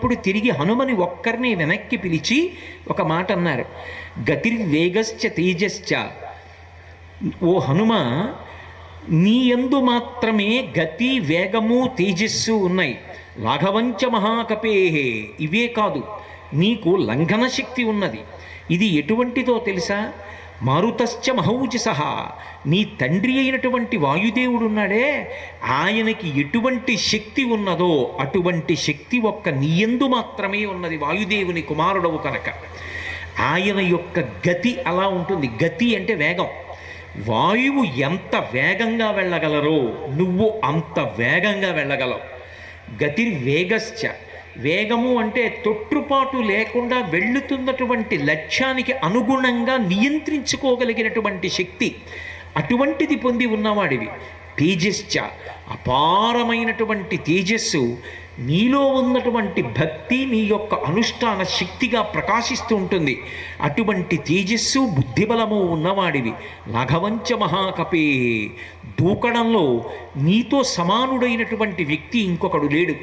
అప్పుడు తిరిగి హనుమని ఒక్కరిని వెనక్కి పిలిచి ఒక మాట అన్నారు. గతిర్వేగశ్చ తేజశ్చ, ఓ హనుమ, నీ యందు మాత్రమే గతి, వేగము, తేజస్సు ఉన్నాయి. లాఘవంచ మహాకపేహే, ఇవే కాదు, నీకు లంఘన శక్తి ఉన్నది. ఇది ఎటువంటిదో తెలుసా? మారుతశ్చ మహౌజసః, నీ తండ్రి అయినటువంటి వాయుదేవుడున్నాడే, ఆయనకి ఎటువంటి శక్తి ఉన్నదో అటువంటి శక్తి ఒక్క నీయందు మాత్రమే ఉన్నది. వాయుదేవుని కుమారుడవు కనుక ఆయన యొక్క గతి అలా ఉంటుంది. గతి అంటే వేగం. వాయువు ఎంత వేగంగా వెళ్ళగలరో నువ్వు అంత వేగంగా వెళ్ళగలవు. గతిర్వేగశ్చ, వేగము అంటే తొట్టుపాటు లేకుండా వెళ్ళుతున్నటువంటి లక్ష్యానికి అనుగుణంగా నియంత్రించుకోగలిగినటువంటి శక్తి, అటువంటిది పొంది ఉన్నవాడివి. తేజశ్చ, అపారమైనటువంటి తేజస్సు నీలో ఉన్నటువంటి భక్తి నీ యొక్క అనుష్ఠాన శక్తిగా ప్రకాశిస్తూ ఉంటుంది. అటువంటి తేజస్సు బుద్ధిబలము ఉన్నవాడివి. లాఘవంచ మహాకపే, దూకడంలో నీతో సమానుడైనటువంటి వ్యక్తి ఇంకొకడు లేడు.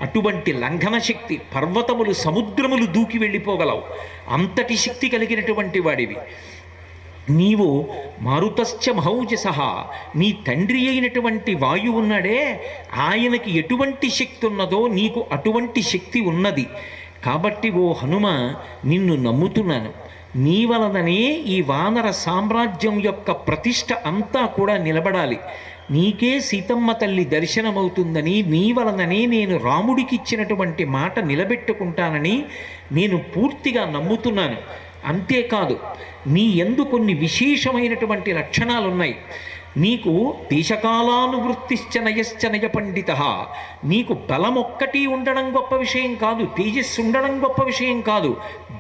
అటువంటి లంఘన శక్తి, పర్వతములు సముద్రములు దూకి వెళ్ళిపోగలవు, అంతటి శక్తి కలిగినటువంటి వాడివి నీవు. మారుతశ్చ మహౌజసః, నీ తండ్రి అయినటువంటి వాయువు ఉన్నాడే, ఆయనకి ఎటువంటి శక్తి ఉన్నదో నీకు అటువంటి శక్తి ఉన్నది. కాబట్టి ఓ హనుమ, నిన్ను నమ్ముతున్నాను. నీ వలననే ఈ వానర సామ్రాజ్యం యొక్క ప్రతిష్ట అంతా కూడా నిలబడాలి. నీకే సీతమ్మ తల్లి దర్శనమవుతుందని, నీ వలననే నేను రాముడికి ఇచ్చినటువంటి మాట నిలబెట్టుకుంటానని నేను పూర్తిగా నమ్ముతున్నాను. అంతేకాదు, నీ యందు కొన్ని విశేషమైనటువంటి లక్షణాలున్నాయి. నీకు దేశకాలానువృత్తిశ్చ నయశ్చ నయ పండిత, నీకు బలం ఒక్కటి ఉండడం గొప్ప విషయం కాదు, తేజస్సు ఉండడం గొప్ప విషయం కాదు,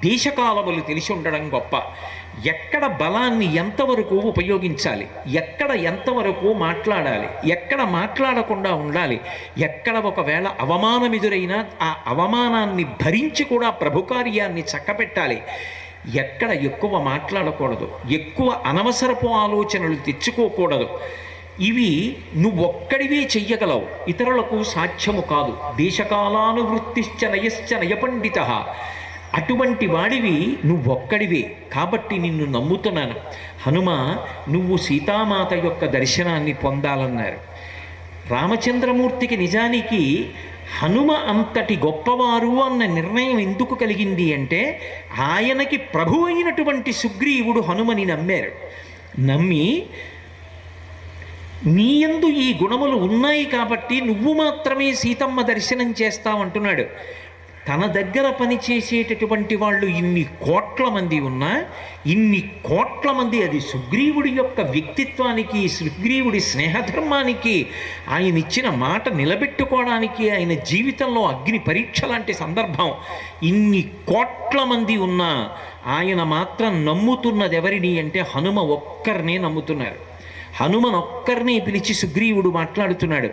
దేశకాలములు తెలిసి ఉండడం గొప్ప. ఎక్కడ బలాన్ని ఎంతవరకు ఉపయోగించాలి, ఎక్కడ ఎంతవరకు మాట్లాడాలి, ఎక్కడ మాట్లాడకుండా ఉండాలి, ఎక్కడ ఒకవేళ అవమానం ఎదురైనా ఆ అవమానాన్ని భరించి కూడా ప్రభుకార్యాన్ని చక్కబెట్టాలి, ఎక్కడ ఎక్కువ మాట్లాడకూడదు, ఎక్కువ అనవసరపు ఆలోచనలు తెచ్చుకోకూడదు. ఇవి నువ్వొక్కడివే చెయ్యగలవు, ఇతరులకు సాధ్యము కాదు. దేశకాలానువృత్తిశ్చ నయశ్చ నయపండిత, అటువంటి వాడివి నువ్వొక్కడివే. కాబట్టి నిన్ను నమ్ముతున్నాను. హనుమ, నువ్వు సీతామాత యొక్క దర్శనాన్ని పొందాలన్నారు. రామచంద్రమూర్తికి నిజానికి హనుమ అంతటి గొప్పవారు అన్న నిర్ణయం ఎందుకు కలిగింది అంటే, ఆయనకి ప్రభు అయినటువంటి సుగ్రీవుడు హనుమని నమ్మారు. నమ్మి నీయందు ఈ గుణములు ఉన్నాయి కాబట్టి నువ్వు మాత్రమే సీతమ్మ దర్శనం చేస్తావంటున్నాడు. తన దగ్గర పనిచేసేటటువంటి వాళ్ళు ఇన్ని కోట్ల మంది ఉన్నా, ఇన్ని కోట్ల మంది, అది సుగ్రీవుడి యొక్క వ్యక్తిత్వానికి, సుగ్రీవుడి స్నేహధర్మానికి, ఆయన ఇచ్చిన మాట నిలబెట్టుకోవడానికి, ఆయన జీవితంలో అగ్ని పరీక్ష లాంటి సందర్భం, ఇన్ని కోట్ల మంది ఉన్నా ఆయన మాత్రం నమ్ముతున్నది ఎవరిని అంటే హనుమ ఒక్కరినే నమ్ముతున్నారు. హనుమనొక్కరిని పిలిచి సుగ్రీవుడు మాట్లాడుతున్నాడు.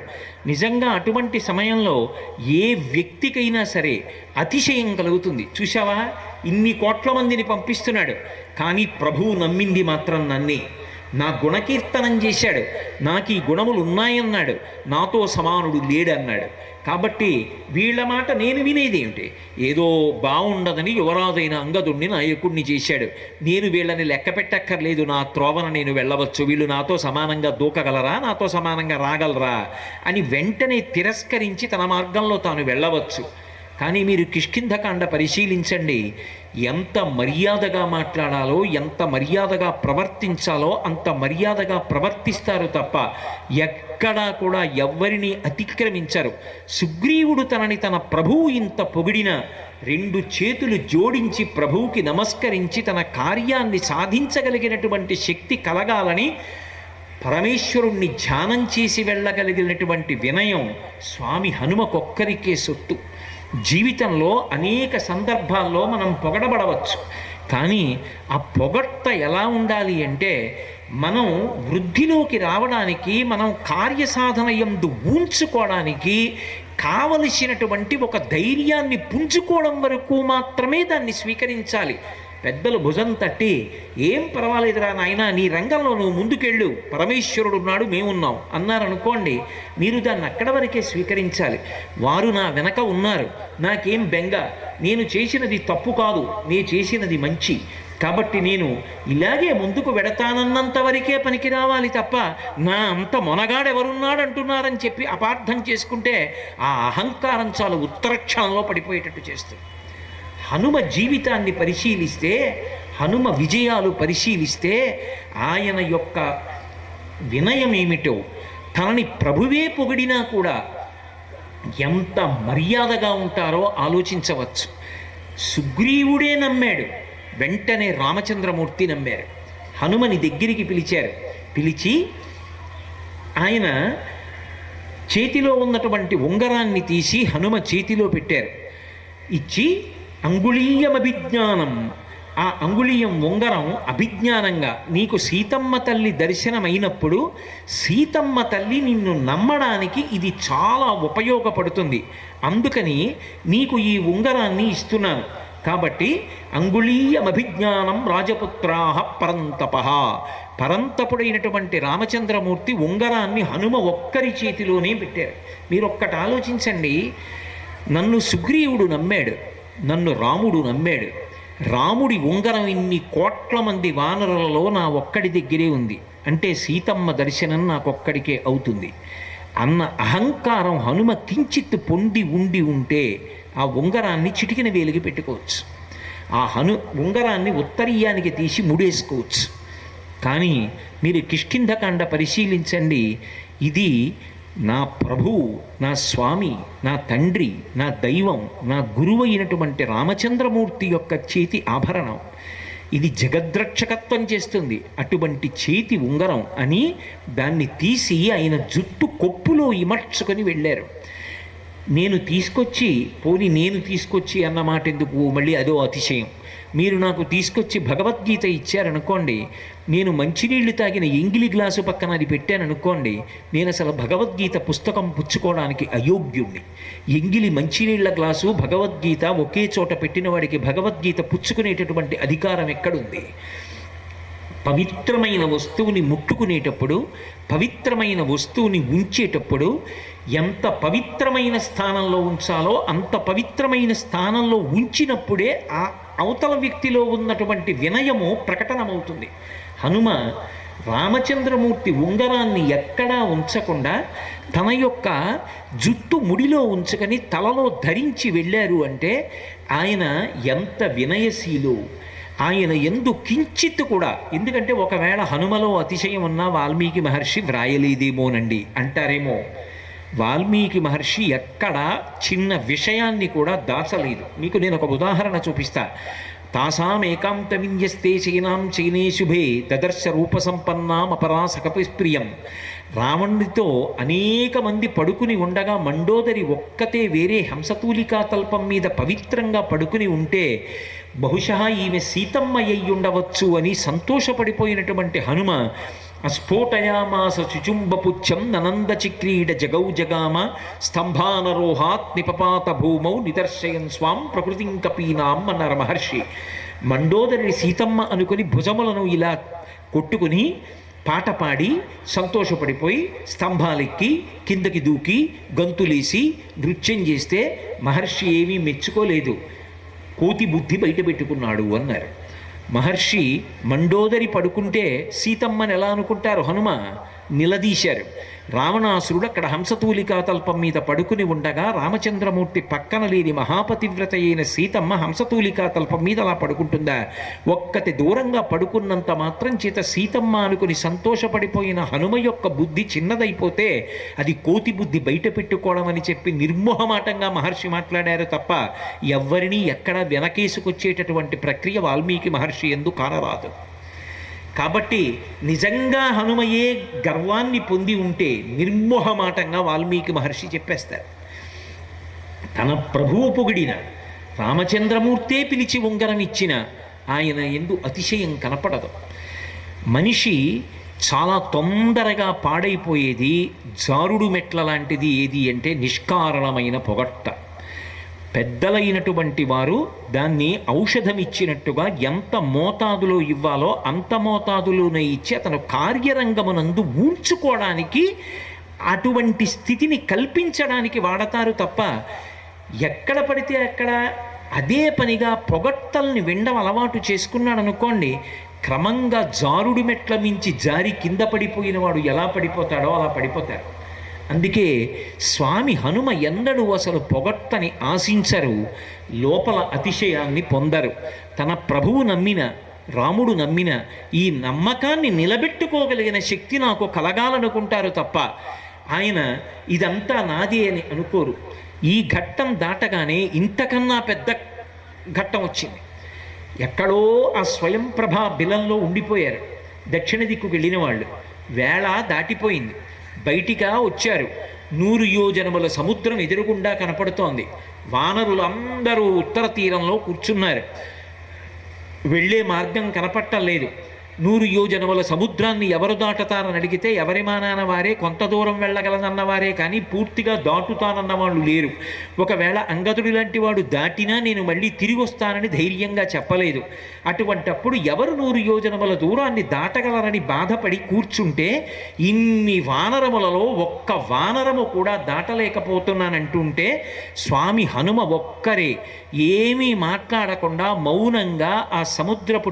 నిజంగా అటువంటి సమయంలో ఏ వ్యక్తికైనా సరే అతిశయం కలుగుతుంది. చూశావా, ఇన్ని కోట్ల మందిని పంపిస్తున్నాడు, కానీ ప్రభువు నమ్మింది మాత్రం నన్నే. నా గుణకీర్తనం చేశాడు, నాకు ఈ గుణములు ఉన్నాయన్నాడు, నాతో సమానుడు లేడన్నాడు. కాబట్టి వీళ్ళ మాట నేను వినేదేమిటి? ఏదో బాగుండదని యువరాజైన అంగదుణ్ణి నాయకుడిని చేశాడు, నేను వీళ్ళని లెక్క పెట్టక్కర్లేదు, నా త్రోవన నేను వెళ్ళవచ్చు, వీళ్ళు నాతో సమానంగా దూకగలరా, నాతో సమానంగా రాగలరా అని వెంటనే తిరస్కరించి తన మార్గంలో తాను వెళ్ళవచ్చు. కానీ మీరు కిష్కింధకాండ పరిశీలించండి, ఎంత మర్యాదగా మాట్లాడాలో, ఎంత మర్యాదగా ప్రవర్తించాలో అంత మర్యాదగా ప్రవర్తిస్తారు తప్ప ఎక్కడా కూడా ఎవ్వరిని అతిక్రమించరు. సుగ్రీవుడు తనని తన ప్రభువు ఇంత పొగిడిన, రెండు చేతులు జోడించి ప్రభువుకి నమస్కరించి తన కార్యాన్ని సాధించగలిగినటువంటి శక్తి కలగాలని పరమేశ్వరుణ్ణి ధ్యానం చేసి వెళ్ళగలిగినటువంటి వినయం స్వామి హనుమకొక్కరికే సొత్తు. జీవితంలో అనేక సందర్భాల్లో మనం పొగడబడవచ్చు, కానీ ఆ పొగడ్త ఎలా ఉండాలి అంటే, మనం వృద్ధిలోకి రావడానికి, మనం కార్యసాధన యందు ఊంచుకోవడానికి కావలసినటువంటి ఒక ధైర్యాన్ని పుంజుకోవడం వరకు మాత్రమే దాన్ని స్వీకరించాలి. పెద్దలు భుజం తట్టి, ఏం పర్వాలేదురా నాయన, నీ రంగంలో నువ్వు ముందుకెళ్ళు, పరమేశ్వరుడు ఉన్నాడు, మేమున్నాం అన్నారనుకోండి, మీరు దాన్ని అక్కడ వరకే స్వీకరించాలి. వారు నా వెనక ఉన్నారు, నాకేం బెంగ, నేను చేసినది తప్పు కాదు, నేను చేసినది మంచి, కాబట్టి నేను ఇలాగే ముందుకు వెడతానన్నంత వరకే పనికి రావాలి తప్ప నా అంత మొనగాడెవరున్నాడు అంటున్నారని చెప్పి అపార్థం చేసుకుంటే ఆ అహంకారం చాలా ఉత్తరక్షణంలో పడిపోయేటట్టు చేస్తుంది. హనుమ జీవితాన్ని పరిశీలిస్తే, హనుమ విజయాలు పరిశీలిస్తే ఆయన యొక్క వినయం ఏమిటో, తనని ప్రభువే పొగిడినా కూడా ఎంత మర్యాదగా ఉంటారో ఆలోచించవచ్చు. సుగ్రీవుడే నమ్మాడు, వెంటనే రామచంద్రమూర్తి నమ్మారు. హనుమని దగ్గరికి పిలిచారు. పిలిచి ఆయన చేతిలో ఉన్నటువంటి ఉంగరాన్ని తీసి హనుమ చేతిలో పెట్టారు. ఇచ్చి అంగుళీయమభిజ్ఞానం, ఆ అంగుళీయం ఉంగరం అభిజ్ఞానంగా నీకు సీతమ్మ తల్లి దర్శనమైనప్పుడు సీతమ్మ తల్లి నిన్ను నమ్మడానికి ఇది చాలా ఉపయోగపడుతుంది, అందుకని నీకు ఈ ఉంగరాన్ని ఇస్తున్నాను. కాబట్టి అంగుళీయమభిజ్ఞానం రాజపుత్రాహ పరంతప, పరంతపుడైనటువంటి రామచంద్రమూర్తి ఉంగరాన్ని హనుమ ఒక్కరి చేతిలోనే పెట్టారు. మీరు ఒక్కటి ఆలోచించండి, నన్ను సుగ్రీవుడు నమ్మాడు, నన్ను రాముడు నమ్మాడు, రాముడి ఉంగరం ఇన్ని కోట్ల మంది వానరులలో నా ఒక్కడి దగ్గరే ఉంది అంటే సీతమ్మ దర్శనం నాకొక్కడికే అవుతుంది అన్న అహంకారం హనుమ కించిత్ పొంది ఉంటే ఆ ఉంగరాన్ని చిటికిన వేలికి పెట్టుకోవచ్చు, ఆ ఉంగరాన్ని ఉత్తరీయానికి తీసి ముడేసుకోవచ్చు. కానీ మీరు కిష్కింధకాండ పరిశీలించండి, ఇది నా ప్రభువు, నా స్వామి, నా తండ్రి, నా దైవం, నా గురువు అయినటువంటి రామచంద్రమూర్తి యొక్క చేతి ఆభరణం, ఇది జగద్రక్షకత్వం చేస్తుంది, అటువంటి చేతి ఉంగరం అని దాన్ని తీసి ఆయన జుట్టు కొప్పులో ఇమర్చుకొని వెళ్ళారు. నేను తీసుకొచ్చి అన్నమాట ఎందుకు, మళ్ళీ అదో అతిశయం. మీరు నాకు తీసుకొచ్చి భగవద్గీత ఇచ్చారనుకోండి, నేను మంచినీళ్లు తాగిన ఎంగిలి గ్లాసు పక్కన అది పెట్టాననుకోండి, నేను అసలు భగవద్గీత పుస్తకం పుచ్చుకోవడానికి అయోగ్యుణ్ణి. ఎంగిలి మంచినీళ్ల గ్లాసు భగవద్గీత ఒకే చోట పెట్టిన వాడికి భగవద్గీత పుచ్చుకునేటటువంటి అధికారం ఎక్కడుంది? పవిత్రమైన వస్తువుని ముట్టుకునేటప్పుడు, పవిత్రమైన వస్తువుని ఉంచేటప్పుడు ఎంత పవిత్రమైన స్థానంలో ఉంచాలో అంత పవిత్రమైన స్థానంలో ఉంచినప్పుడే ఆ అవతల వ్యక్తిలో ఉన్నటువంటి వినయము ప్రకటనమవుతుంది. హనుమ రామచంద్రమూర్తి ఉంగరాన్ని ఎక్కడా ఉంచకుండా తన యొక్క జుట్టు ముడిలో ఉంచుకొని తలలో ధరించి వెళ్ళారు అంటే ఆయన ఎంత వినయశీలు, ఆయన ఎందు కించిత్ కూడా. ఎందుకంటే ఒకవేళ హనుమలో అతిశయం ఉన్నా వాల్మీకి మహర్షి వ్రాయలేదేమోనండి అంటారేమో. వాల్మీకి మహర్షి ఎక్కడ చిన్న విషయాన్ని కూడా దాచలేదు. మీకు నేను ఒక ఉదాహరణ చూపిస్తా. తాసాం ఏకాంత విన్యస్తే చైనాం చైనే శుభే దదర్శ రూపసంపన్నాం అపరాసకపి ప్రియం. రావణుడితో అనేక మంది పడుకుని ఉండగా మండోదరి ఒక్కతే వేరే హంసతూలికా తల్పం మీద పవిత్రంగా పడుకుని ఉంటే బహుశా ఈమె సీతమ్మ అయి ఉండవచ్చు అని సంతోషపడిపోయినటువంటి హనుమ అస్ఫోటయామాస చుచుంబపుచ్చం ననంద చిక్రీడ జగౌ జగామ స్తంభానరోహాత్ నిపపాత భూమౌ నిదర్శయన్ స్వాం ప్రకృతిం కపీనాం అన్నారు మహర్షి. మండోదరి సీతమ్మ అనుకుని భుజములను ఇలా కొట్టుకుని పాట పాడి సంతోషపడిపోయి స్తంభాలెక్కి కిందకి దూకి గంతులేసి నృత్యం చేస్తే మహర్షి ఏమీ మెచ్చుకోలేదు. కోతి బుద్ధి బయటపెట్టుకున్నాడు అన్నారు. మహర్షి మండోదరి పడుకుంటే సీతమ్మని ఎలా అనుకుంటారు? హనుమ నిలదీశారు. రావణాసురుడు అక్కడ హంసతూలికా తల్పం మీద పడుకుని ఉండగా రామచంద్రమూర్తి పక్కన లేని మహాపతివ్రత అయిన సీతమ్మ హంసతూలికా తల్పం మీద అలా పడుకుంటుందా? ఒక్కటి దూరంగా పడుకున్నంత మాత్రం చేత సీతమ్మ అనుకుని సంతోషపడిపోయిన హనుమ యొక్క బుద్ధి చిన్నదైపోతే అది కోతి బుద్ధి బయట పెట్టుకోవడం అని చెప్పి నిర్మోహమాటంగా మహర్షి మాట్లాడారు తప్ప ఎవ్వరినీ ఎక్కడా వెనకేసుకొచ్చేటటువంటి ప్రక్రియ వాల్మీకి మహర్షి ఎందు కానరాదు. కాబట్టి నిజంగా హనుమయే గర్వాన్ని పొంది ఉంటే నిర్మోహమాటంగా వాల్మీకి మహర్షి చెప్పేస్తారు. తన ప్రభువు పొగిడిన రామచంద్రమూర్తే పిలిచి ఉంగరం ఇచ్చిన ఆయన ఎందు అతిశయం కనపడదు. మనిషి చాలా తొందరగా పాడైపోయేది జారుడు మెట్ల లాంటిది ఏది అంటే నిష్కారణమైన పొగట్ట. పెద్దలైనటువంటి వారు దాన్ని ఔషధం ఇచ్చినట్టుగా ఎంత మోతాదులో ఇవ్వాలో అంత మోతాదులోనే ఇచ్చి అతను కార్యరంగమునందు ఊంచుకోవడానికి అటువంటి స్థితిని కల్పించడానికి వాడతారు తప్ప ఎక్కడ పడితే అక్కడ అదే పనిగా పొగట్టల్ని వినడం అలవాటు చేసుకున్నాడు అనుకోండి, క్రమంగా జారుడు మెట్ల మించి జారి కింద పడిపోయిన వాడు ఎలా పడిపోతాడో అలా పడిపోతాడు. అందుకే స్వామి హనుమ ఎన్నడూ అసలు పొగట్టని ఆశించరు, లోపల అతిశయాన్ని పొందరు. తన ప్రభువు నమ్మిన, రాముడు నమ్మిన ఈ నమ్మకాన్ని నిలబెట్టుకోగలిగిన శక్తి నాకు కలగాలనుకుంటారు తప్ప ఆయన ఇదంతా నాదే అని అనుకోరు. ఈ ఘట్టం దాటగానే ఇంతకన్నా పెద్ద ఘట్టం వచ్చింది. ఎక్కడో ఆ స్వయం ప్రభా బిలంలో ఉండిపోయారు దక్షిణ దిక్కుకు వెళ్ళిన వాళ్ళు. వేళ దాటిపోయింది, బయటిగా వచ్చారు. 100 యోజనముల సముద్రం ఎదురుగుండా కనపడుతోంది. వానరులు అందరూ ఉత్తర తీరంలో కూర్చున్నారు. వెళ్ళే మార్గం కనపట్టలేదు. 100 యోజనముల సముద్రాన్ని ఎవరు దాటుతారని అడిగితే ఎవరి మానాన వారే కొంత దూరం వెళ్ళగలనన్నవారే కానీ పూర్తిగా దాటుతానన్న వాళ్ళు లేరు. ఒకవేళ అంగదుడి లాంటి వాడు దాటినా నేను మళ్ళీ తిరిగి వస్తానని ధైర్యంగా చెప్పలేదు. అటువంటప్పుడు ఎవరు 100 యోజనముల దూరాన్ని దాటగలరని బాధపడి కూర్చుంటే ఇన్ని వానరములలో ఒక్క వానరము కూడా దాటలేకపోతున్నానంటుంటే స్వామి హనుమ ఒక్కరే ఏమీ మాట్లాడకుండా మౌనంగా ఆ సముద్రపు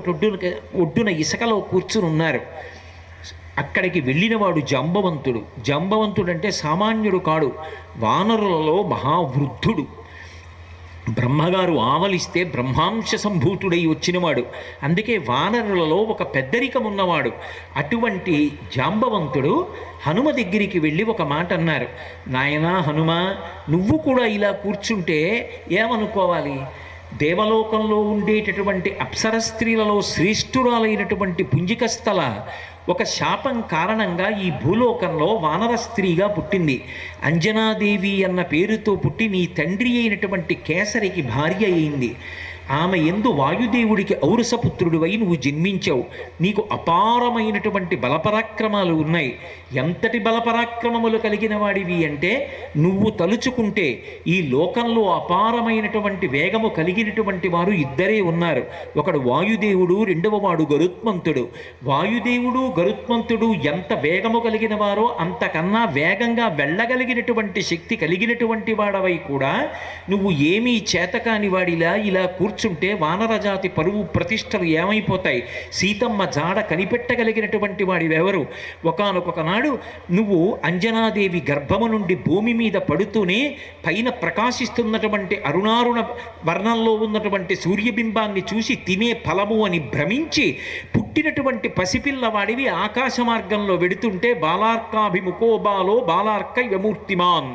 ఒడ్డున ఇసుకలో కూర్చుని ఉన్నారు. అక్కడికి వెళ్ళినవాడు జాంబవంతుడు. జాంబవంతుడు అంటే సామాన్యుడు కాడు, వానరులలో మహావృద్ధుడు. బ్రహ్మగారు ఆవలిస్తే బ్రహ్మాంశ సంభూతుడై వచ్చినవాడు. అందుకే వానరులలో ఒక పెద్దరికం ఉన్నవాడు. అటువంటి జాంబవంతుడు హనుమ దగ్గరికి వెళ్ళి ఒక మాట అన్నారు. నాయనా హనుమ, నువ్వు కూడా ఇలా కూర్చుంటే ఏమనుకోవాలి? దేవలోకంలో ఉండేటటువంటి అప్సర స్త్రీలలో శ్రేష్ఠురాలైనటువంటి పుంజికస్థల ఒక శాపం కారణంగా ఈ భూలోకంలో వానర స్త్రీగా పుట్టింది. అంజనాదేవి అన్న పేరుతో పుట్టి నీ తండ్రి అయినటువంటి కేసరికి భార్య అయింది. ఆమె ఎందు వాయుదేవుడికి ఔరసపుత్రుడివై నువ్వు జన్మించావు. నీకు అపారమైనటువంటి బలపరాక్రమాలు ఉన్నాయి. ఎంతటి బలపరాక్రమములు కలిగిన వాడివి అంటే నువ్వు తలుచుకుంటే ఈ లోకంలో అపారమైనటువంటి వేగము కలిగినటువంటి వారు ఇద్దరే ఉన్నారు. ఒకడు వాయుదేవుడు, రెండవ వాడు గరుత్మంతుడు. వాయుదేవుడు గరుత్మంతుడు ఎంత వేగము కలిగిన వారో అంతకన్నా వేగంగా వెళ్ళగలిగినటువంటి శక్తి కలిగినటువంటి వాడవై కూడా నువ్వు ఏమీ చేతకాని వాడిలా ఇలా కూర్చుంటే వానరజాతి పరువు ప్రతిష్టలు ఏమైపోతాయి? సీతమ్మ జాడ కనిపెట్టగలిగినటువంటి వాడివెవరు? ఒకానొక నాడు నువ్వు అంజనాదేవి గర్భము నుండి భూమి మీద పడుతూనే పైన ప్రకాశిస్తున్నటువంటి అరుణారుణ వర్ణంలో ఉన్నటువంటి సూర్యబింబాన్ని చూసి తినే ఫలము అని భ్రమించి పుట్టినటువంటి పసిపిల్లవాడివి ఆకాశ మార్గంలో వెడుతుంటే బాలార్కాభిముఖో బాలో బాలార్క విమూర్తిమాన్,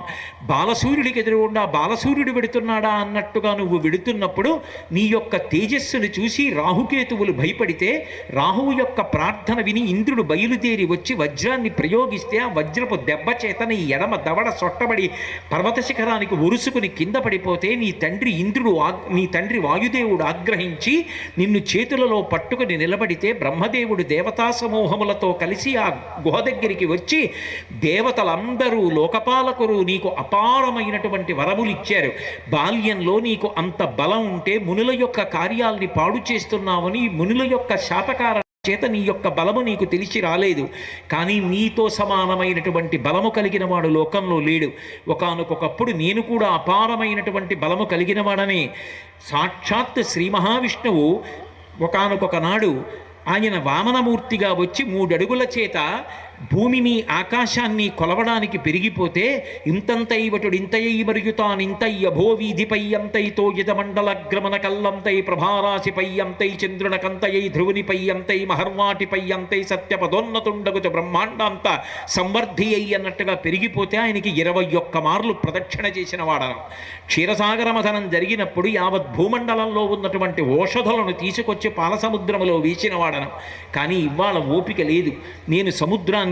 బాలసూర్యుడికి ఎదురుగుండా బాలసూర్యుడు వెడుతున్నాడా అన్నట్టుగా నువ్వు వెడుతున్నప్పుడు నీ యొక్క తేజస్సును చూసి రాహుకేతువులు భయపడితే రాహువు యొక్క ప్రార్థన విని ఇంద్రుడు బయలుదేరి వచ్చి వజ్రాన్ని ప్రయోగిస్తే ఆ వజ్రపు దెబ్బ చేత నీ ఎడమ దవడ సొట్టబడి పర్వత శిఖరానికి ఒరుసుకుని కింద పడిపోతే నీ తండ్రి వాయుదేవుడు ఆగ్రహించి నిన్ను చేతులలో పట్టుకుని నిలబడితే బ్రహ్మదేవుడు దేవతా సమూహములతో కలిసి ఆ గుహ దగ్గరికి వచ్చి దేవతలందరూ లోకపాలకులు నీకు అపారమైనటువంటి వరములు ఇచ్చారు. బాల్యంలో నీకు అంత బలం ఉంటే మునుల యొక్క కార్యాల్ని పాడు చేస్తున్నావని మునుల యొక్క శాపకార చేత నీ యొక్క బలము నీకు తెలిసి రాలేదు. కానీ నీతో సమానమైనటువంటి బలము కలిగిన వాడు లోకంలో లేడు. ఒకానొకప్పుడు నేను కూడా అపారమైనటువంటి బలము కలిగిన వాడనే. సాక్షాత్ శ్రీ మహావిష్ణువు ఒకానొక నాడు ఆయన వామనమూర్తిగా వచ్చి 3 అడుగుల చేత భూమిని ఆకాశాన్ని కొలవడానికి పెరిగిపోతే ఇంతంతైవటుడు ఇంతయై మరుగుతానింతై అభోవీధిపై అంతైతో యజమండలగ్రమణ కల్లంతై ప్రభారాశిపై అంతై చంద్రునకంతయై ధ్రువునిపై అంతై మహర్వాటిపై అంతై సత్యపదోన్నతుండగుచ బ్రహ్మాండాంత సంవర్ధి అయి అన్నట్టుగా పెరిగిపోతే ఆయనకి 21 మార్లు ప్రదక్షిణ చేసిన వాడను. క్షీరసాగర మథనం జరిగినప్పుడు యావత్ భూమండలంలో ఉన్నటువంటి ఓషధులను తీసుకొచ్చి పాలసముద్రములో వేసిన వాడను. కానీ ఇవాళ ఓపిక లేదు, నేను సముద్రాన్ని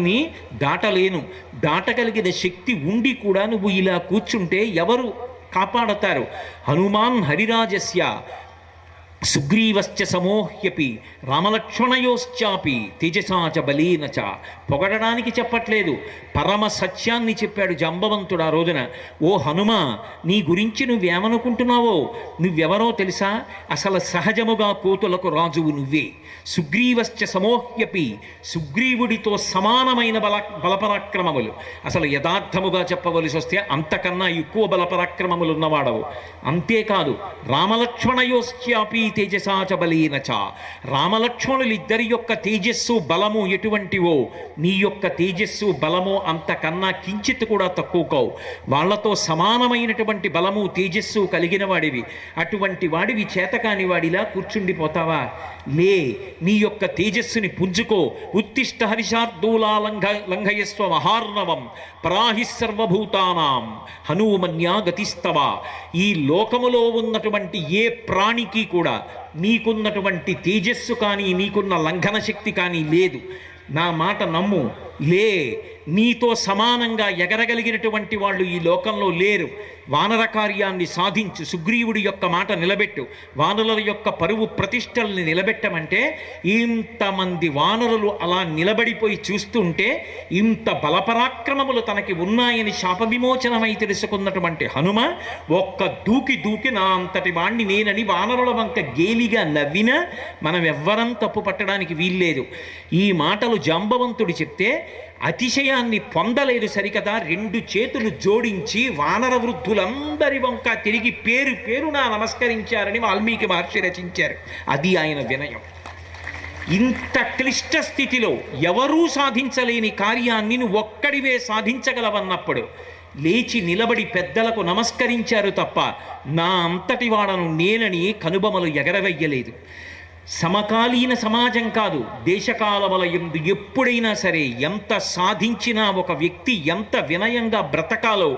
దాటలేను. దాటగలిగిన శక్తి ఉండి కూడా నువ్వు ఇలా కూర్చుంటే ఎవరు కాపాడతారు? హనుమాన్ హరిరాజస్య సుగ్రీవశ్చ సమోహ్యపి రామలక్ష్మణయోశ్చాపి తేజసా చ బలీన చ. పొగడడానికి చెప్పట్లేదు, పరమ సత్యాన్ని చెప్పాడు జాంబవంతుడు ఆ రోజున. ఓ హనుమ, నీ గురించి నువ్వేమనుకుంటున్నావో, నువ్వెవరో తెలుసా? అసలు సహజముగా కోతులకు రాజువు నువ్వే. సుగ్రీవశ్చ సమోహ్యపి, సుగ్రీవుడితో సమానమైన బలపరాక్రమములు. అసలు యథార్థముగా చెప్పవలసి వస్తే అంతకన్నా ఎక్కువ బలపరాక్రమములు ఉన్నవాడవు. అంతేకాదు రామలక్ష్మణయోశ్చాపి తేజసాచ బలీనచ, రామలక్ష్మణులిద్దరి యొక్క తేజస్సు బలము ఎటువంటివో నీ యొక్క తేజస్సు బలము అంతకన్నా కించిత్ కూడా తక్కువ కావు. వాళ్లతో సమానమైనటువంటి బలము తేజస్సు కలిగిన వాడివి. అటువంటి వాడివి చేతకాని వాడిలా కూర్చుండిపోతావా? లే, నీ యొక్క తేజస్సుని పుంజుకో. ఉత్తిష్ట హరిషార్దూలా లంఘయస్వ మహార్ణవం పరాహి సర్వభూతానాం హనుమన్యా గతిస్తవ. ఈ లోకములో ఉన్నటువంటి ఏ ప్రాణికి కూడా నీకున్నటువంటి తేజస్సు కానీ నీకున్న లంఘన శక్తి కానీ లేదు. నా మాట నమ్ము. లే, నీతో సమానంగా ఎగరగలిగినటువంటి వాళ్ళు ఈ లోకంలో లేరు. వానర కార్యాన్ని సాధించు, సుగ్రీవుడి యొక్క మాట నిలబెట్టు, వానరుల యొక్క పరువు ప్రతిష్టల్ని నిలబెట్టమంటే ఇంతమంది వానరులు అలా నిలబడిపోయి చూస్తుంటే ఇంత బలపరాక్రమములు తనకి ఉన్నాయని శాప విమోచనమై తెలుసుకున్నటువంటి హనుమ ఒక్క దూకి నా అంతటి వాణ్ణి నేనని వానరుల వంక గేలిగా నవ్వినా మనం ఎవ్వరం తప్పు పట్టడానికి వీల్లేదు. ఈ మాటలు జాంబవంతుడు చెప్తే అతిశయాన్ని పొందలేదు సరికదా. రెండు చేతులు జోడించి వానర వృద్ధులందరి వంక తిరిగి పేరు పేరున నమస్కరించారని వాల్మీకి మహర్షి రచించారు. అది ఆయన వినయం. ఇంత క్లిష్ట స్థితిలో ఎవరూ సాధించలేని కార్యాన్ని నువ్వు ఒక్కడివే సాధించగలవన్నప్పుడు లేచి నిలబడి పెద్దలకు నమస్కరించారు తప్ప నా అంతటి వాడను నేనని కనుబొమలు ఎగరవెయ్యలేదు. సమకాలీన సమాజం కాదు, దేశకాలముల యందు ఎప్పుడైనా సరే ఎంత సాధించినా ఒక వ్యక్తి ఎంత వినయంగా బ్రతకాలో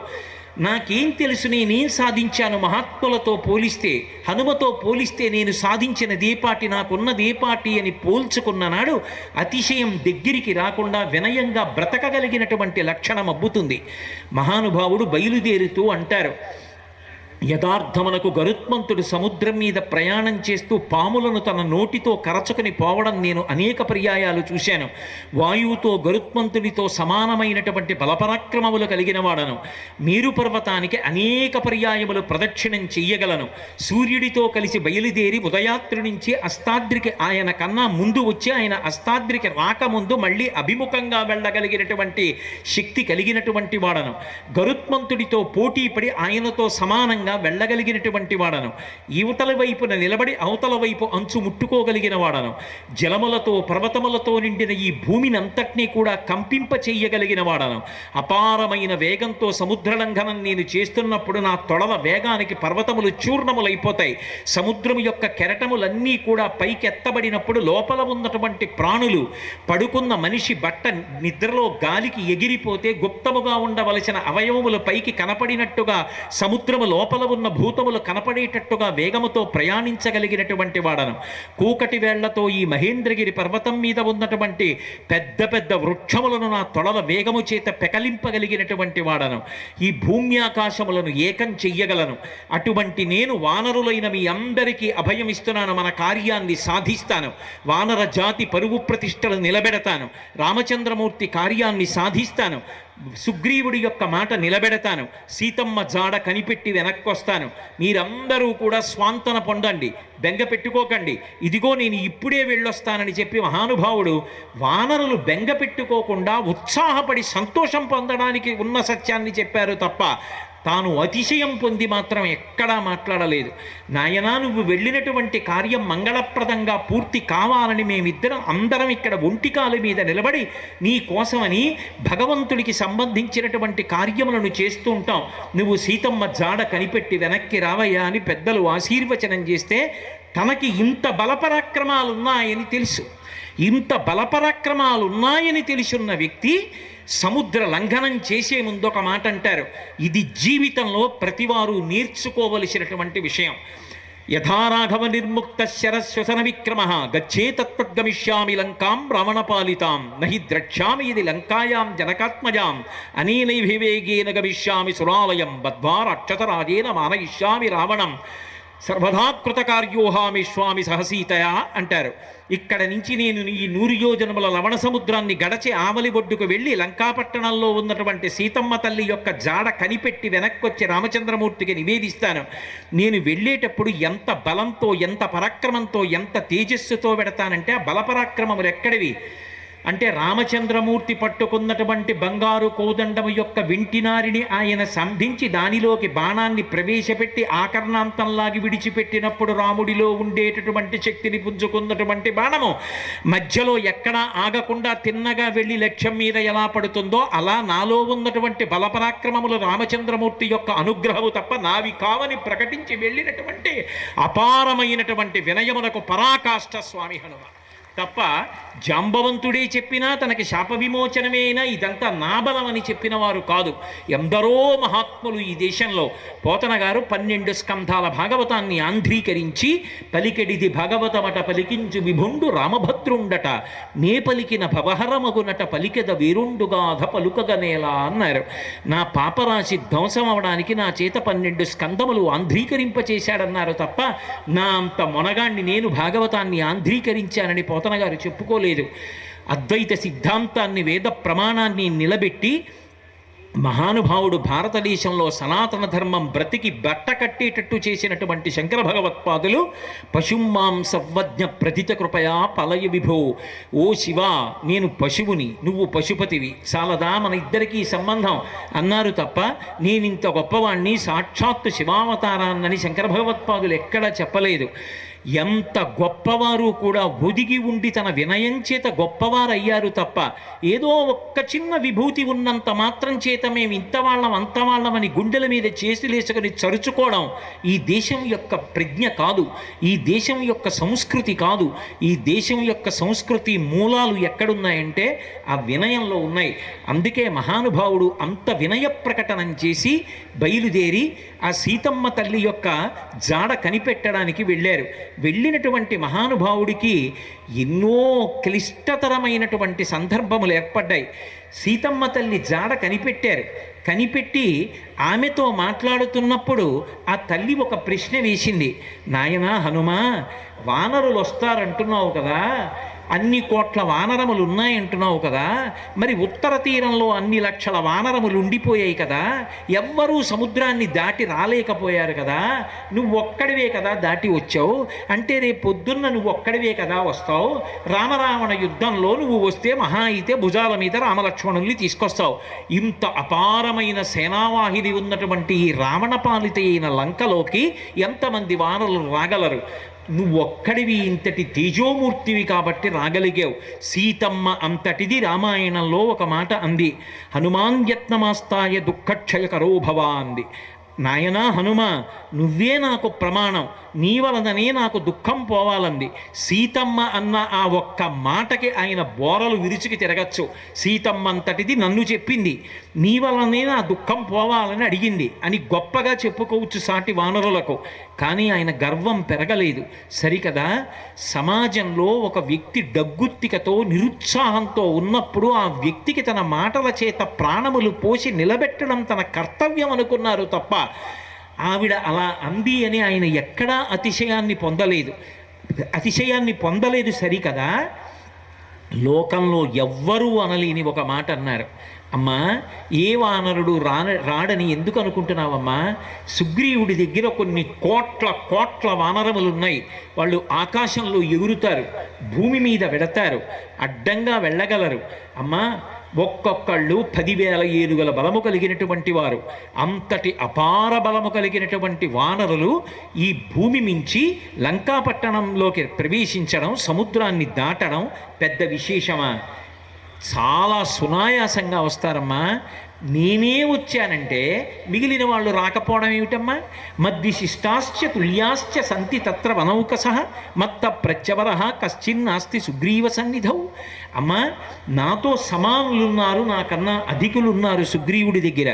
నాకేం తెలుసు, నేనేం సాధించాను మహాత్ములతో పోలిస్తే, హనుమతో పోలిస్తే నేను సాధించిన దేపాటి నాకున్న దేపాటి అని పోల్చుకున్న నాడు అతిశయం దగ్గరికి రాకుండా వినయంగా బ్రతకగలిగినటువంటి లక్షణం అబ్బుతుంది. మహానుభావుడు బయలుదేరుతూ అంటారు, యథార్థమునకు గరుత్మంతుడు సముద్రం మీద ప్రయాణం చేస్తూ పాములను తన నోటితో కరచుకుని పోవడం నేను అనేక పర్యాయాలు చూశాను. వాయువుతో గరుత్మంతుడితో సమానమైనటువంటి బలపరాక్రమములు కలిగిన వాడను. మేరు పర్వతానికి అనేక పర్యాయములు ప్రదక్షిణం చెయ్యగలను. సూర్యుడితో కలిసి బయలుదేరి ఉదయాత్రి నుంచి అస్తాద్రికి ఆయన కన్నా ముందు వచ్చి ఆయన అస్తాద్రికి రాకముందు మళ్ళీ అభిముఖంగా వెళ్ళగలిగినటువంటి శక్తి కలిగినటువంటి వాడను. గరుత్మంతుడితో పోటీపడి ఆయనతో సమానంగా వెళ్ళగలిగినటువంటి వాడను. యువతల వైపున నిలబడి అవతల వైపు అంచు ముట్టుకోగలిగిన వాడను. జలములతో పర్వతములతో నిండిన ఈ భూమిని అంతటినీ కూడా కంపింప చెయ్యగలిగిన వాడను. అపారమైన వేగంతో సముద్రలంఘనం నేను చేస్తున్నప్పుడు నా తొడల వేగానికి పర్వతములు చూర్ణములైపోతాయి. సముద్రము యొక్క కెరటములన్నీ కూడా పైకెత్తబడినప్పుడు లోపల ఉన్నటువంటి ప్రాణులు, పడుకున్న మనిషి బట్ట నిద్రలో గాలికి ఎగిరిపోతే గుప్తముగా ఉండవలసిన అవయవములు పైకి కనపడినట్టుగా సముద్రము లోపల ఉన్న భూతములు కనపడేటట్టుగా వేగముతో ప్రయాణించగలిగినటువంటి వాడను. కూకటి వేళ్లతో ఈ మహేంద్రగిరి పర్వతం మీద ఉన్నటువంటి పెద్ద పెద్ద వృక్షములను నా తొడల వేగము చేత పెకలింపగలిగినటువంటి వాడను. ఈ భూమ్యాకాశములను ఏకం చెయ్యగలను. అటువంటి నేను వానరులైన మీ అందరికీ అభయమిస్తున్నాను. మన కార్యాన్ని సాధిస్తాను. వానర జాతి పరువు ప్రతిష్టలు నిలబెడతాను. రామచంద్రమూర్తి కార్యాన్ని సాధిస్తాను. సుగ్రీవుడి యొక్క మాట నిలబెడతాను. సీతమ్మ జాడ కనిపెట్టి వెనక్కొస్తాను. మీరందరూ కూడా స్వాంతన పొందండి, బెంగ పెట్టుకోకండి. ఇదిగో నేను ఇప్పుడే వెళ్ళొస్తానని చెప్పి మహానుభావుడు వానరులు బెంగ పెట్టుకోకుండా ఉత్సాహపడి సంతోషం పొందడానికి ఉన్న సత్యాన్ని చెప్పారు తప్ప తాను అతిశయం పొంది మాత్రం ఎక్కడా మాట్లాడలేదు. నాయనా, నువ్వు వెళ్ళినటువంటి కార్యం మంగళప్రదంగా పూర్తి కావాలని మేమిద్దరం అందరం ఇక్కడ ఒంటికాల మీద నిలబడి నీ కోసమని భగవంతుడికి సంబంధించినటువంటి కార్యములను చేస్తూ ఉంటాం. నువ్వు సీతమ్మ జాడ కనిపెట్టి వెనక్కి రావయ్యా అని పెద్దలు ఆశీర్వచనం చేస్తే తనకి ఇంత బలపరాక్రమాలున్నాయని తెలుసు. ఇంత బలపరాక్రమాలున్నాయని తెలుసున్న వ్యక్తి సముద్ర లంఘనం చేసే ముందు ఒక మాట అంటారు. ఇది జీవితంలో ప్రతివారు నేర్చుకోవలసినటువంటి విషయం. యథారాఘవ నిర్ముక్త శరశ్వసన విక్రమ గచ్చేతత్వద్గమిష్యామి లంకాం రావణపాలితాం నహి ద్రక్ష్యామి ఇది లంకాయాం జనకాత్మజాం అనేనైభివేగేన గమిష్యామి సురాలయం బద్ధ్వా రాక్షసరాజేన మానయిష్యామి రావణం. సర్వదా కృతకార్యోహామి స్వామి సహసీతయా అంటారు. ఇక్కడ నుంచి నేను ఈ 100 యోజనముల లవణ సముద్రాన్ని గడచి ఆవలి ఒడ్డుకు వెళ్ళి లంకాపట్టణంలో ఉన్నటువంటి సీతమ్మ తల్లి యొక్క జాడ కనిపెట్టి వెనక్కొచ్చి రామచంద్రమూర్తికి నివేదిస్తాను. నేను వెళ్ళేటప్పుడు ఎంత బలంతో, ఎంత పరాక్రమంతో, ఎంత తేజస్సుతో వెడతానంటే ఆ బలపరాక్రమములు ఎక్కడివి అంటే రామచంద్రమూర్తి పట్టుకున్నటువంటి బంగారు కోదండము యొక్క వింటినారిని ఆయన సంధించి దానిలోకి బాణాన్ని ప్రవేశపెట్టి ఆకర్ణాంతంలాగి విడిచిపెట్టినప్పుడు రాముడిలో ఉండేటటువంటి శక్తిని పుంజుకున్నటువంటి బాణము మధ్యలో ఎక్కడా ఆగకుండా తిన్నగా వెళ్ళి లక్ష్యం మీద ఎలా పడుతుందో అలా నాలో ఉన్నటువంటి బలపరాక్రమములు రామచంద్రమూర్తి యొక్క అనుగ్రహము తప్ప నావి కావని ప్రకటించి వెళ్ళినటువంటి అపారమైనటువంటి వినయమునకు పరాకాష్ఠ స్వామి హనుమ. తప్ప జాంబవంతుడే చెప్పినా తనకి శాప విమోచనమేనా ఇదంతా నా బలం అని చెప్పిన వారు కాదు. ఎందరో మహాత్ములు ఈ దేశంలో. పోతన గారు 12 స్కంధాల భాగవతాన్ని ఆంధ్రీకరించి పలికెడిది భాగవతమట పలికించు విభుండు రామభద్రుండట నే పలికిన భవహరమగునట పలికెద వీరుండుగాధ పలుకగనేలా అన్నారు. నా పాపరాశి ధ్వంసం అవడానికి నా చేత 12 స్కందములు ఆంధ్రీకరింపచేశాడన్నారు తప్ప నా అంత మొనగాన్ని నేను భాగవతాన్ని ఆంధ్రీకరించానని పోతన గారు చెప్పుకోలేదు. అద్వైత సిద్ధాంతాన్ని, వేద ప్రమాణాన్ని నిలబెట్టి మహానుభావుడు భారతదేశంలో సనాతన ధర్మం బ్రతికి బట్ట కట్టేటట్టు చేసినటువంటి శంకర భగవత్పాదులు పశుమాం సర్వజ్ఞ ప్రతిత కృపయా పలయ విభో. ఓ శివ, నేను పశువుని, నువ్వు పశుపతివి, చాలదా మన ఇద్దరికీ సంబంధం అన్నారు తప్ప నేనింత గొప్పవాణ్ణి, సాక్షాత్తు శివావతారాన్నని శంకర భగవత్పాదులు ఎక్కడా చెప్పలేదు. ఎంత గొప్పవారు కూడా ఒదిగి ఉండి తన వినయం చేత గొప్పవారయ్యారు తప్ప ఏదో ఒక్క చిన్న విభూతి ఉన్నంత మాత్రం చేత మేము ఇంతవాళ్ళం అంతవాళ్ళమని గుండెల మీద చేతులేసుకొని చరుచుకోవడం ఈ దేశం యొక్క ప్రజ్ఞ కాదు, ఈ దేశం యొక్క సంస్కృతి కాదు. ఈ దేశం యొక్క సంస్కృతి మూలాలు ఎక్కడున్నాయంటే ఆ వినయంలో ఉన్నాయి. అందుకే మహానుభావుడు అంత వినయ ప్రకటనం చేసి బయలుదేరి ఆ సీతమ్మ తల్లి యొక్క జాడ కనిపెట్టడానికి వెళ్ళారు. వెళ్ళినటువంటి మహానుభావుడికి ఎన్నో క్లిష్టతరమైనటువంటి సందర్భములు ఏర్పడ్డాయి. సీతమ్మ తల్లి జాడ కనిపెట్టారు. కనిపెట్టి ఆమెతో మాట్లాడుతున్నప్పుడు ఆ తల్లి ఒక ప్రశ్న వేసింది. నాయనా హనుమా, వానరులు వస్తారంటున్నావు కదా, అన్ని కోట్ల వానరములు ఉన్నాయంటున్నావు కదా, మరి ఉత్తర తీరంలో అన్ని లక్షల వానరములు ఉండిపోయాయి కదా, ఎవ్వరూ సముద్రాన్ని దాటి రాలేకపోయారు కదా, నువ్వు ఒక్కడివే కదా దాటి వచ్చావు, అంటే రేపు పొద్దున్న నువ్వు ఒక్కడివే కదా వస్తావు, రామరావణ యుద్ధంలో నువ్వు వస్తే మహా అయితే భుజాల మీద రామలక్ష్మణుల్ని తీసుకొస్తావు. ఇంత అపారమైన సేనావాహిని ఉన్నటువంటి ఈ రావణ పాలిత అయిన లంకలోకి ఎంతమంది వానరులు రాగలరు? నువ్వొక్కడివి ఇంతటి తేజోమూర్తివి కాబట్టి రాగలిగావు. సీతమ్మ అంతటిది రామాయణంలో ఒక మాట అంది, హనుమాన్ యత్నమాస్తాయ దుఃఖక్షయకరో భవ అంది. నాయనా హనుమ, నువ్వే నాకు ప్రమాణం, నీ వలననే నాకు దుఃఖం పోవాలంది. సీతమ్మ అన్న ఆ ఒక్క మాటకి ఆయన బోరలు విరుచుకి తిరగచ్చు. సీతమ్మ అంతటిది నన్ను చెప్పింది, నీ వలనే నా దుఃఖం పోవాలని అడిగింది అని గొప్పగా చెప్పుకోవచ్చు సాటి వానరులకు. కానీ ఆయన గర్వం పెరగలేదు. సరికదా, సమాజంలో ఒక వ్యక్తి డగ్గుత్తికతో నిరుత్సాహంతో ఉన్నప్పుడు ఆ వ్యక్తికి తన మాటల చేత ప్రాణములు పోసి నిలబెట్టడం తన కర్తవ్యం అనుకున్నారు తప్ప ఆవిడ అలా అంది అని ఆయన ఎక్కడా అతిశయాన్ని పొందలేదు. సరికదా, లోకంలో ఎవ్వరూ అనలేని ఒక మాట అన్నారు. అమ్మా, ఏ వానరుడు రాడని ఎందుకు అనుకుంటున్నావమ్మా? సుగ్రీవుడి దగ్గర కొన్ని కోట్ల వానరములు ఉన్నాయి. వాళ్ళు ఆకాశంలో ఎగురుతారు, భూమి మీద వెడతారు, అడ్డంగా వెళ్ళగలరు. అమ్మా, ఒక్కొక్కళ్ళు 10,000 ఏనుగుల బలము కలిగినటువంటి వారు. అంతటి అపార బలము కలిగినటువంటి వానరులు ఈ భూమి మించి లంకాపట్టణంలోకి ప్రవేశించడం, సముద్రాన్ని దాటడం పెద్ద విశేషమా? చాలా సునాయాసంగా వస్తారమ్మా. నేనే వచ్చానంటే మిగిలిన వాళ్ళు రాకపోవడం ఏమిటమ్మా? మద్విశిష్టాశ్చ తుల్యాశ్చ సంతి తత్ర వనౌకసః మత్త ప్రత్యవర కశ్చిన్నాస్తి సుగ్రీవ సన్నిధౌ. అమ్మా, నాతో సమానులున్నారు, నాకన్నా అధికులున్నారు సుగ్రీవుడి దగ్గర.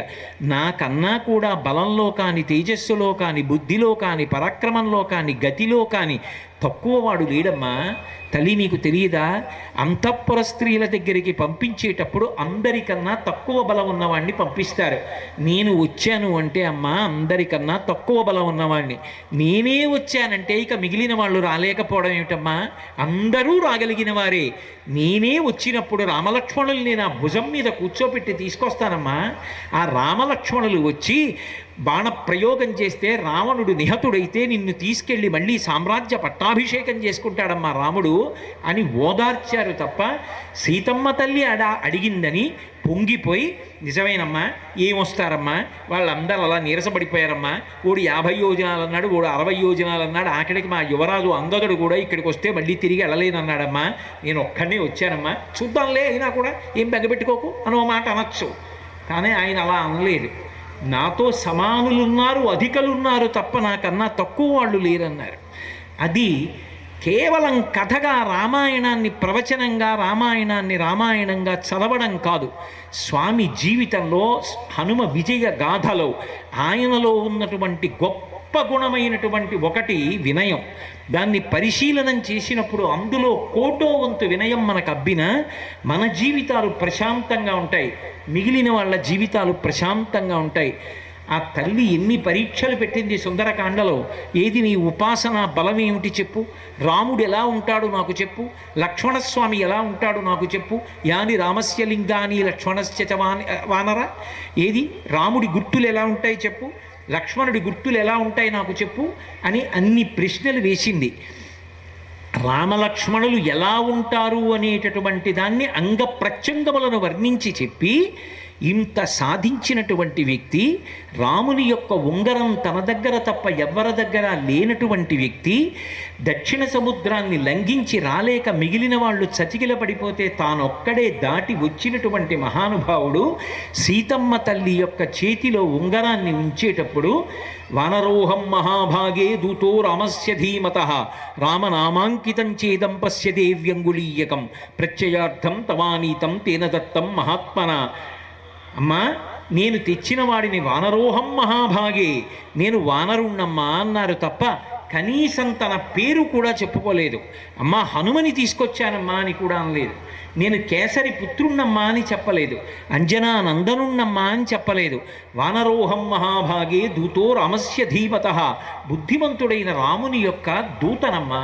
నాకన్నా కూడా బలంలో కానీ, తేజస్సులో కానీ, బుద్ధిలో కానీ, పరాక్రమంలో కానీ, గతిలో కానీ తక్కువవాడు లేడమ్మా. తల్లి నీకు తెలియదా? అంతఃపుర స్త్రీల దగ్గరికి పంపించేటప్పుడు అందరికన్నా తక్కువ బలం ఉన్నవాడిని పంపిస్తారు. నేను వచ్చాను అంటే అమ్మ అందరికన్నా తక్కువ బలం ఉన్నవాడిని, నేనే వచ్చానంటే ఇక మిగిలిన వాళ్ళు రాలేకపోవడం ఏమిటమ్మా? అందరూ రాగలిగిన వారే. నేనే వచ్చినప్పుడు రామలక్ష్మణుల్ని నా భుజం మీద కూర్చోపెట్టి తీసుకొస్తానమ్మా. ఆ రామలక్ష్మణులు వచ్చి బాణప్రయోగం చేస్తే రావణుడు నిహతుడైతే నిన్ను తీసుకెళ్ళి మళ్ళీ సామ్రాజ్య పట్టాభిషేకం చేసుకుంటాడమ్మా రాముడు అని ఓదార్చారు తప్ప సీతమ్మ తల్లి అడిగిందని పొంగిపోయి నిజమేనమ్మా ఏమొస్తారమ్మా వాళ్ళందరూ అలా నీరసపడిపోయారమ్మా. ఓడు 50 యోజనాలు అన్నాడు, ఓడు 60 యోజనాలు అన్నాడు. ఆఖరికి మా యువరాజు అంగదుడు కూడా ఇక్కడికి వస్తే మళ్ళీ తిరిగి వెళ్ళలేనన్నాడమ్మా. నేను ఒక్కడే వచ్చానమ్మా, చూద్దాంలే అయినా కూడా ఏం బెగ్గబెట్టుకోకు అనో మాట అనొచ్చు. కానీ ఆయన అలా అనలేదు. నాతో సమానులున్నారు, అధికలున్నారు తప్ప నాకన్నా తక్కువ వాళ్ళు లేరన్నారు. అది కేవలం కథగా రామాయణాన్ని ప్రవచనంగా రామాయణంగా చదవడం కాదు. స్వామి జీవితంలో హనుమ విజయ గాథలో ఆయనలో ఉన్నటువంటి గొప్ప గుణమైనటువంటి ఒకటి వినయం. దాన్ని పరిశీలనం చేసినప్పుడు అందులో కోటో వంతు వినయం మనకు అబ్బినా మన జీవితాలు ప్రశాంతంగా ఉంటాయి, మిగిలిన వాళ్ళ జీవితాలు ప్రశాంతంగా ఉంటాయి. ఆ తల్లి ఎన్ని పరీక్షలు పెట్టింది సుందరకాండలో. ఏది నీ ఉపాసన బలం ఏమిటి చెప్పు, రాముడు ఎలా ఉంటాడు నాకు చెప్పు, లక్ష్మణస్వామి ఎలా ఉంటాడు నాకు చెప్పు, యాని రామస్య లింగాని లక్ష్మణస్య వానర, ఏది రాముడి గుర్తులు ఎలా ఉంటాయి చెప్పు, లక్ష్మణుడి గుర్తులు ఎలా ఉంటాయి నాకు చెప్పు అని అన్ని ప్రశ్నలు వేసింది. రామలక్ష్మణులు ఎలా ఉంటారు అనేటటువంటి దాన్ని అంగప్రత్యంగములను వర్ణించి చెప్పి ఇంత సాధించినటువంటి వ్యక్తి, రాముని యొక్క ఉంగరం తన దగ్గర తప్ప ఎవ్వరి దగ్గర లేనటువంటి వ్యక్తి, దక్షిణ సముద్రాన్ని లంఘించి రాలేక మిగిలిన వాళ్ళు చతికిల పడిపోతే తానొక్కడే దాటి వచ్చినటువంటి మహానుభావుడు సీతమ్మ తల్లి యొక్క చేతిలో ఉంగరాన్ని ఉంచేటప్పుడు వానరోహం మహాభాగే దూతో రామస్య ధీమతః రామనామాంకితం చేదం పశ్య దేవ్యంగుళీయకం ప్రత్యయార్థం తవానీతం తేన దత్తం మహాత్మన. అమ్మా నేను తెచ్చిన వాడిని వానరోహం మహాభాగే, నేను వానరుణ్ణమ్మా అన్నారు తప్ప కనీసం తన పేరు కూడా చెప్పుకోలేదు. అమ్మా హనుమని తీసుకొచ్చానమ్మా అని కూడా అనలేదు. నేను కేసరి పుత్రుణ్ణమ్మా అని చెప్పలేదు, అంజనా నందనుణ్ణమ్మా అని చెప్పలేదు. వానరోహం మహాభాగే దూతో రామస్య ధీమతః, బుద్ధిమంతుడైన రాముని యొక్క దూతనమ్మా,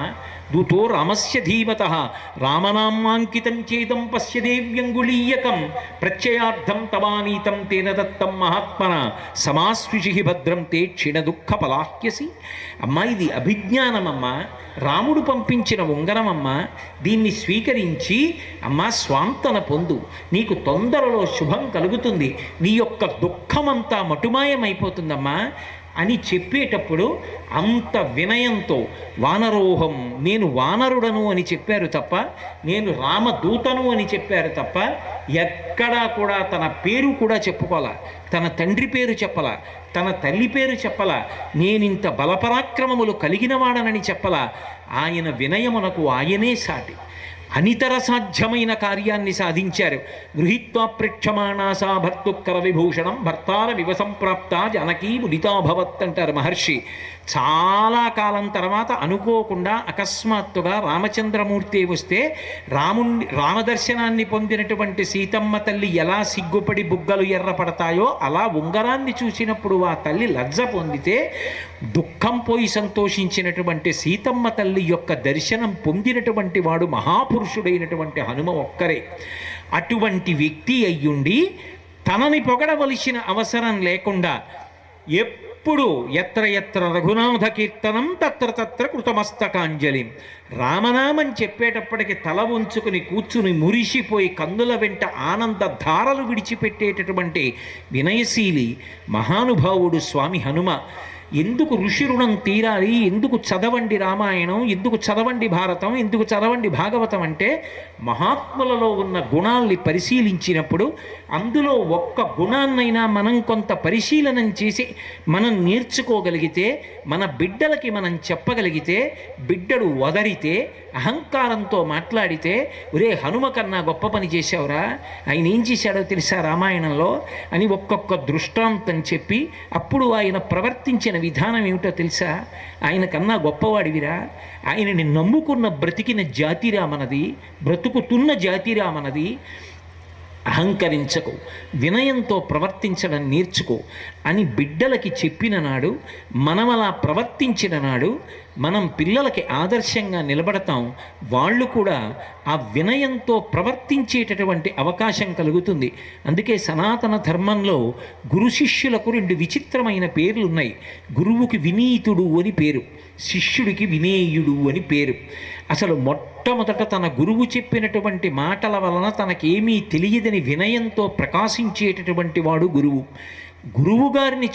దూతో రామస్య ధీమతః రామనామాంకితం చేదం పశ్య దేవ్యంగుళీయకం ప్రత్యయార్థం తవానీతం తేన దత్తం మహాత్మన సమాస్విషి భద్రం తే క్షీణ దుఃఖ పలాహ్యసి. అమ్మా ఇది అభిజ్ఞానమమ్మా, రాముడు పంపించిన ఉంగరమమ్మా, దీన్ని స్వీకరించి అమ్మా స్వాంతన పొందు, నీకు తొందరలో శుభం కలుగుతుంది, నీ యొక్క దుఃఖమంతా మటుమాయమైపోతుందమ్మా అని చెప్పేటప్పుడు అంత వినయంతో వానరోహం, నేను వానరుడను అని చెప్పారు తప్ప, నేను రామదూతను అని చెప్పారు తప్ప ఎక్కడా కూడా తన పేరు కూడా చెప్పుకోలా, తన తండ్రి పేరు చెప్పలా, తన తల్లి పేరు చెప్పలా, నేనింత బలపరాక్రమములు కలిగినవాడనని చెప్పలా. ఆయన వినయమునకు ఆయనే సాటి. అనితర సాధ్యమైన కార్యాన్ని సాధించారు. గృహీత్వా ప్రేక్షమాణాసా భర్తుక్కర విభూషణం భర్తార వివసంప్రాప్త జానకీ ముదితాభవత్ అంటారు మహర్షి. చాలా కాలం తర్వాత అనుకోకుండా అకస్మాత్తుగా రామచంద్రమూర్తి వస్తే రామదర్శనాన్ని పొందినటువంటి సీతమ్మ తల్లి ఎలా సిగ్గుపడి బుగ్గలు ఎర్రపడతాయో అలా ఉంగరాన్ని చూసినప్పుడు ఆ తల్లి లజ్జ పొందితే దుఃఖం పోయి సంతోషించినటువంటి సీతమ్మ తల్లి యొక్క దర్శనం పొందినటువంటి వాడు మహాపురుషుడైనటువంటి హనుమ ఒక్కరే. అటువంటి వ్యక్తి అయ్యుండి తనని పొగడవలసిన అవసరం లేకుండా ఎప్పుడు ఎత్ర ఎత్ర రఘునాథ కీర్తనం తత్ర తత్ర కృతమస్తకాంజలి, రామనామం చెప్పేటప్పటికి తల ఉంచుకుని కూర్చుని మురిసిపోయి కన్నుల వెంట ఆనంద ధారలు విడిచిపెట్టేటటువంటి వినయశీలి మహానుభావుడు స్వామి హనుమ. ఎందుకు ఋషి రుణం తీరాలి, ఎందుకు చదవండి రామాయణం, ఎందుకు చదవండి భారతం, ఎందుకు చదవండి భాగవతం అంటే మహాత్ములలో ఉన్న గుణాల్ని పరిశీలించినప్పుడు అందులో ఒక్క గుణాన్నైనా మనం కొంత పరిశీలనం చేసి మనం నేర్చుకోగలిగితే, మన బిడ్డలకి మనం చెప్పగలిగితే, బిడ్డడు వదరితే అహంకారంతో మాట్లాడితే ఒరే హనుమ కన్నా గొప్ప పని చేశావురా, ఆయన ఏం చేశాడో తెలుసా రామాయణంలో అని ఒక్కొక్క దృష్టాంతం చెప్పి అప్పుడు ఆయన ప్రవర్తించిన విధానం ఏమిటో తెలుసా? ఆయన కన్నా గొప్పవాడివిరా, ఆయనని నమ్ముకున్న బ్రతికిన జాతిరా మనది, బ్రతుకుతున్న జాతిరా మనది. అహంకరించకు, వినయంతో ప్రవర్తించడం నేర్చుకో అని బిడ్డలకి చెప్పిన నాడు, మనం అలా ప్రవర్తించిన నాడు మనం పిల్లలకి ఆదర్శంగా నిలబడతాం. వాళ్ళు కూడా ఆ వినయంతో ప్రవర్తించేటటువంటి అవకాశం కలుగుతుంది. అందుకే సనాతన ధర్మంలో గురు శిష్యులకు 2 విచిత్రమైన పేర్లు ఉన్నాయి. గురువుకి వినీతుడు అని పేరు, శిష్యుడికి వినేయుడు అని పేరు. అసలు మొట్టమొదట తన గురువు చెప్పినటువంటి మాటల వలన తనకేమీ తెలియదని వినయంతో ప్రకాశించేటటువంటి వాడు గురువు. గురువుగారిని